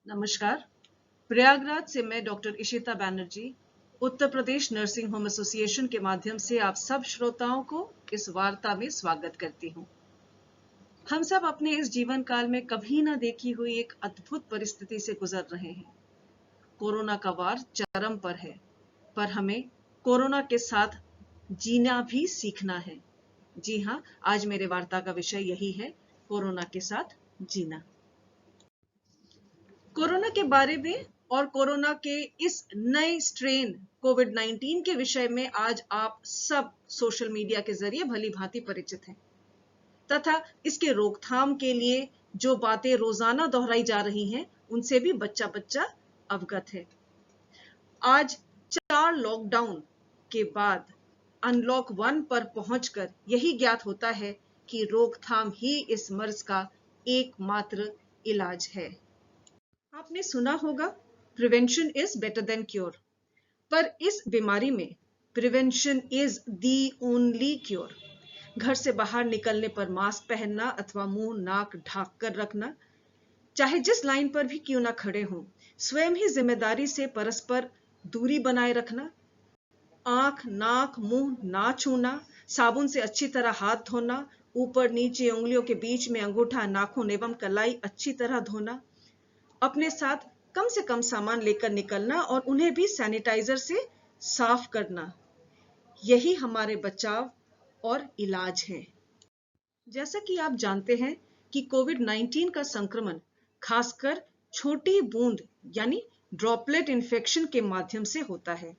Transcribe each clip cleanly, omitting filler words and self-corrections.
नमस्कार। प्रयागराज से मैं doctor Ishita Banerjee Uttar Pradesh nursing home association के माध्यम से आप सब श्रोताओं को इस वार्ता में स्वागत करती हूँ। हम सब अपने इस जीवन काल में कभी न देखी हुई एक अद्भुत परिस्थिति से गुजर रहे हैं। कोरोना का वार चरम पर है, पर हमें कोरोना के साथ जीना भी सीखना है। जी हाँ, आज मेरे वार्ता का विषय यही है, कोरोना के साथ जीना। कोरोना के बारे में और कोरोना के इस नए स्ट्रेन कोविड-19 के विषय में आज आप सब सोशल मीडिया के जरिए भली भांति परिचित हैं तथा इसके रोकथाम के लिए जो बातें रोजाना दोहराई जा रही हैं उनसे भी बच्चा बच्चा अवगत है। आज 4 लॉकडाउन के बाद अनलॉक 1 पर पहुंचकर यही ज्ञात होता है कि रोकथाम ही इस मर्ज का एकमात्र इलाज है। आपने सुना होगा prevention is better than cure, पर इस बीमारी में prevention is the only cure. घर से बाहर निकलने पर मास्क पहनना अथवा मुंह नाक ढक कर रखना, चाहे जिस लाइन पर भी क्यों ना खड़े हों, स्वयं ही जिम्मेदारी से परस्पर दूरी बनाए रखना, आंख नाक मुंह ना छूना, साबुन से अच्छी तरह हाथ धोना, ऊपर नीचे उंगलियों के बीच में अंगूठा नाखून एवं कलाई अच्छी तरह धोना, अपने साथ कम से कम सामान लेकर निकलना और उन्हें भी सैनिटाइजर से साफ करना, यही हमारे बचाव और इलाज है। जैसा कि आप जानते हैं कि कोविड-19 का संक्रमण खासकर छोटी बूंद यानी ड्रॉपलेट इन्फेक्शन के माध्यम से होता है।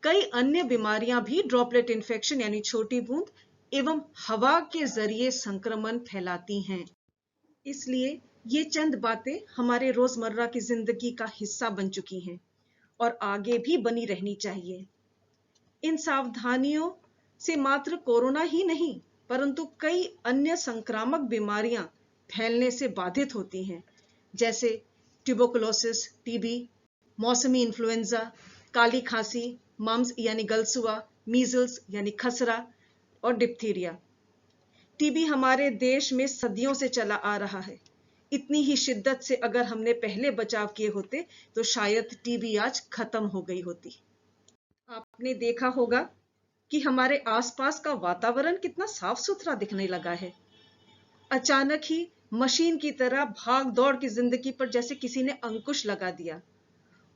कई अन्य बीमारियां भी ड्रॉपलेट इन्फेक्शन यानी छोटी बूंद एवं हवा के जरिए संक्रमण फैलाती हैं। इसलिए ये चंद बातें हमारे रोजमर्रा की जिंदगी का हिस्सा बन चुकी हैं और आगे भी बनी रहनी चाहिए। इन सावधानियों से मात्र कोरोना ही नहीं परंतु कई अन्य संक्रामक बीमारियां फैलने से बाधित होती हैं, जैसे ट्यूबरकुलोसिस, टीबी, मौसमी इन्फ्लुएंजा, काली खांसी, मम्स यानी गलसुआ, मीजल्स यानी खसरा और डिप्थीरिया। टीबी हमारे देश में सदियों से चला आ रहा है। इतनी ही शिद्दत से अगर हमने पहले बचाव किए होते तो शायद टीबी आज खत्म हो गई होती। आपने देखा होगा कि हमारे आसपास का वातावरण कितना साफ सुथरा दिखने लगा है। अचानक ही मशीन की तरह भाग दौड़ की जिंदगी पर जैसे किसी ने अंकुश लगा दिया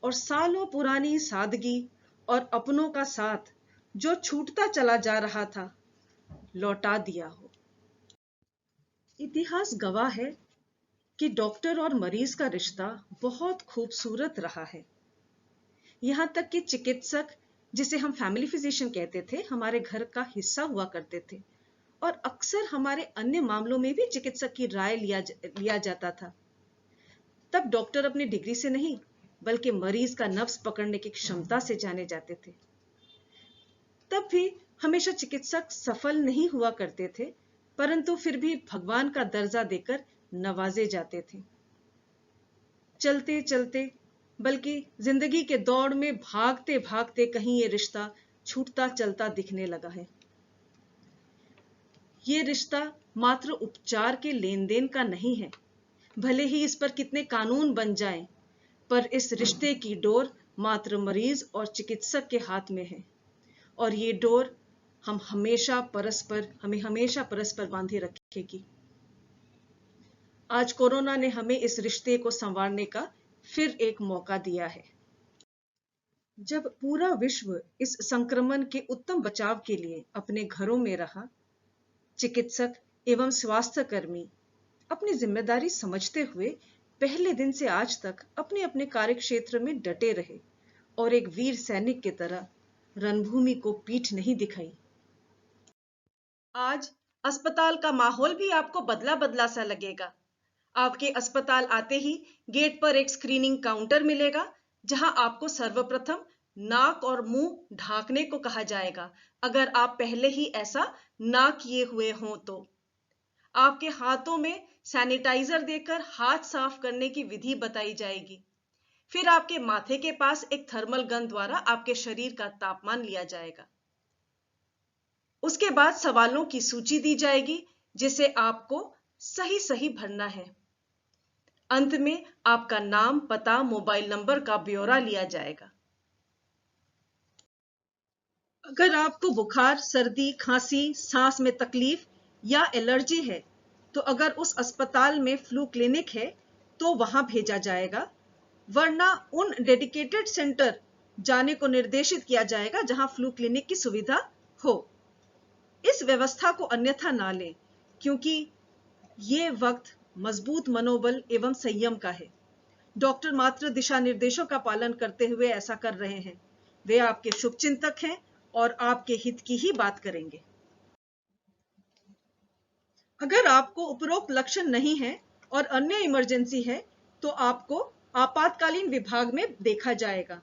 और सालों पुरानी सादगी और अपनों का साथ जो छूटता चला जा रहा था, लौटा दिया हो। इतिहास गवाह है कि डॉक्टर और मरीज का रिश्ता बहुत खूबसूरत रहा है। यहां तक कि चिकित्सक, जिसे हम फैमिली फिजिशियन कहते थे, हमारे घर का हिस्सा हुआ करते थे और अक्सर हमारे अन्य मामलों में भी चिकित्सक की राय लिया जाता था। तब डॉक्टर अपनी डिग्री से नहीं बल्कि मरीज का नब्ज पकड़ने की क्षमता से जाने जाते थे। तब भी हमेशा चिकित्सक सफल नहीं हुआ करते थे, परंतु फिर भी भगवान का दर्जा देकर नवाजे जाते थे। चलते चलते बल्कि जिंदगी के दौड़ में भागते भागते कहीं ये रिश्ता छूटता चलता दिखने लगा है। ये रिश्ता मात्र उपचार के लेन देन का नहीं है। भले ही इस पर कितने कानून बन जाएं, पर इस रिश्ते की डोर मात्र मरीज और चिकित्सक के हाथ में है और ये डोर हमें हमेशा परस्पर बांधे रखेगी। आज कोरोना ने हमें इस रिश्ते को संवारने का फिर एक मौका दिया है। जब पूरा विश्व इस संक्रमण के उत्तम बचाव के लिए अपने घरों में रहा, चिकित्सक एवं स्वास्थ्य कर्मी अपनी जिम्मेदारी समझते हुए पहले दिन से आज तक अपने अपने कार्य क्षेत्र में डटे रहे और एक वीर सैनिक की तरह रणभूमि को पीठ नहीं दिखाई। आज अस्पताल का माहौल भी आपको बदला बदला सा लगेगा। आपके अस्पताल आते ही गेट पर एक स्क्रीनिंग काउंटर मिलेगा, जहां आपको सर्वप्रथम नाक और मुंह ढांकने को कहा जाएगा, अगर आप पहले ही ऐसा ना किए हुए हों तो। आपके हाथों में सैनिटाइजर देकर हाथ साफ करने की विधि बताई जाएगी। फिर आपके माथे के पास एक थर्मल गन द्वारा आपके शरीर का तापमान लिया जाएगा। उसके बाद सवालों की सूची दी जाएगी जिसे आपको सही सही भरना है। अंत में आपका नाम, पता, मोबाइल नंबर का ब्यौरा लिया जाएगा। अगर आपको बुखार, सर्दी, खांसी, सांस में तकलीफ या एलर्जी है, तो अगर उस अस्पताल में फ्लू क्लिनिक है तो वहां भेजा जाएगा, वरना उन डेडिकेटेड सेंटर जाने को निर्देशित किया जाएगा जहां फ्लू क्लिनिक की सुविधा हो। इस व्यवस्था को अन्यथा ना लें, क्योंकि ये वक्त मजबूत मनोबल एवं संयम का है। डॉक्टर मात्र दिशा निर्देशों का पालन करते हुए ऐसा कर रहे हैं। वे आपके शुभचिंतक हैं और आपके हित की ही बात करेंगे। अगर आपको उपरोक्त लक्षण नहीं है और अन्य इमरजेंसी है, तो आपको आपातकालीन विभाग में देखा जाएगा।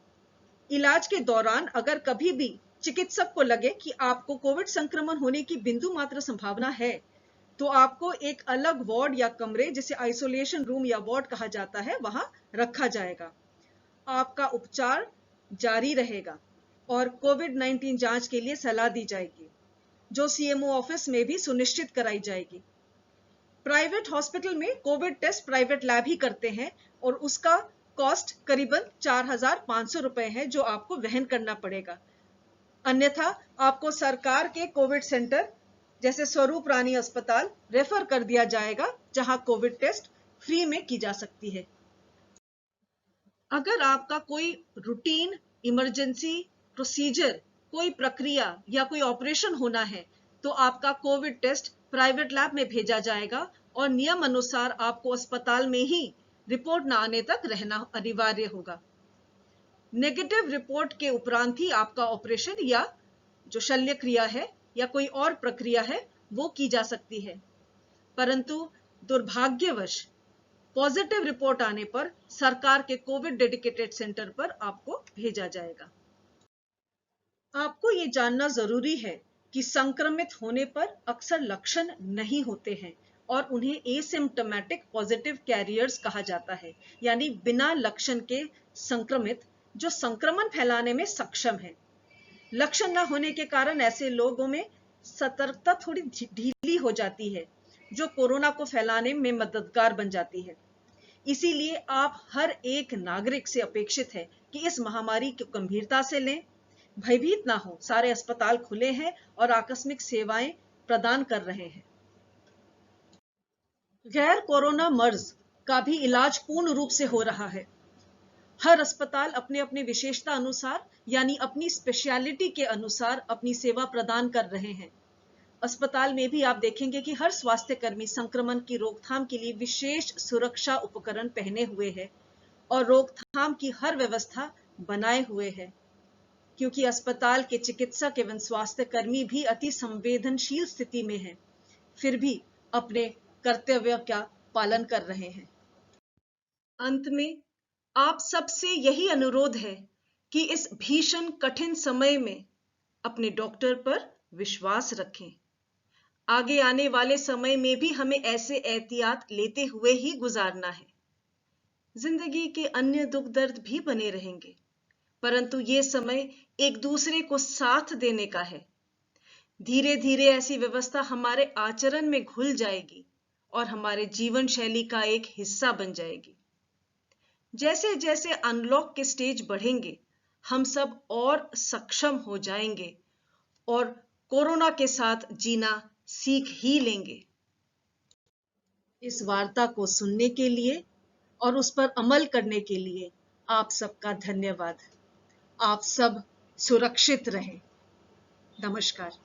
इलाज के दौरान अगर कभी भी चिकित्सक को लगे कि आपको कोविड संक्रमण होने की बिंदु मात्र संभावना है, तो आपको एक अलग वार्ड या कमरे, जिसे आइसोलेशन रूम या वार्ड कहा जाता है, वहां रखा जाएगा। आपका उपचार जारी रहेगा और कोविड-19 जांच के लिए सलाह दी जाएगी, जो सीएमओ ऑफिस में भी सुनिश्चित कराई जाएगी। प्राइवेट हॉस्पिटल में कोविड टेस्ट प्राइवेट लैब ही करते हैं और उसका कॉस्ट करीबन 4,500 रुपए है, जो आपको वहन करना पड़ेगा। अन्यथा आपको सरकार के कोविड सेंटर जैसे स्वरूप रानी अस्पताल रेफर कर दिया जाएगा, जहां कोविड टेस्ट फ्री में की जा सकती है। अगर आपका कोई रूटीन इमरजेंसी प्रोसीजर, कोई प्रक्रिया या कोई ऑपरेशन होना है, तो आपका कोविड टेस्ट प्राइवेट लैब में भेजा जाएगा और नियम अनुसार आपको अस्पताल में ही रिपोर्ट न आने तक रहना अनिवार्य होगा। नेगेटिव रिपोर्ट के उपरांत ही आपका ऑपरेशन या जो शल्य क्रिया है या कोई और प्रक्रिया है वो की जा सकती है, परंतु दुर्भाग्यवश पॉजिटिव रिपोर्ट आने पर सरकार के कोविड डेडिकेटेड सेंटर पर आपको भेजा जाएगा। आपको ये जानना जरूरी है कि संक्रमित होने पर अक्सर लक्षण नहीं होते हैं और उन्हें एसिम्प्टोमेटिक पॉजिटिव कैरियर्स कहा जाता है, यानी बिना लक्षण के संक्रमित जो संक्रमण फैलाने में सक्षम है। लक्षण न होने के कारण ऐसे लोगों में सतर्कता थोड़ी ढीली हो जाती है, जो कोरोना को फैलाने में मददगार बन जाती है। इसीलिए आप हर एक नागरिक से अपेक्षित है कि इस महामारी को गंभीरता से लें, भयभीत ना हो। सारे अस्पताल खुले हैं और आकस्मिक सेवाएं प्रदान कर रहे हैं। गैर कोरोना मर्ज का भी इलाज पूर्ण रूप से हो रहा है। हर अस्पताल अपने अपने विशेषता अनुसार, यानी अपनी स्पेशलिटी के अनुसार अपनी सेवा प्रदान कर रहे हैं। अस्पताल में भी आप देखेंगे कि हर स्वास्थ्य कर्मी संक्रमण की रोकथाम के लिए विशेष सुरक्षा उपकरण पहने हुए हैं और रोकथाम की हर व्यवस्था बनाए हुए हैं, क्योंकि अस्पताल के चिकित्सक एवं स्वास्थ्य कर्मी भी अति संवेदनशील स्थिति में हैं, फिर भी अपने कर्तव्य का पालन कर रहे हैं। अंत में आप सबसे यही अनुरोध है कि इस भीषण कठिन समय में अपने डॉक्टर पर विश्वास रखें। आगे आने वाले समय में भी हमें ऐसे एहतियात लेते हुए ही गुजारना है। जिंदगी के अन्य दुख दर्द भी बने रहेंगे, परंतु ये समय एक दूसरे को साथ देने का है। धीरे धीरे ऐसी व्यवस्था हमारे आचरण में घुल जाएगी और हमारे जीवन शैली का एक हिस्सा बन जाएगी। जैसे जैसे अनलॉक के स्टेज बढ़ेंगे, हम सब और सक्षम हो जाएंगे और कोरोना के साथ जीना सीख ही लेंगे। इस वार्ता को सुनने के लिए और उस पर अमल करने के लिए आप सबका धन्यवाद। आप सब सुरक्षित रहें। नमस्कार।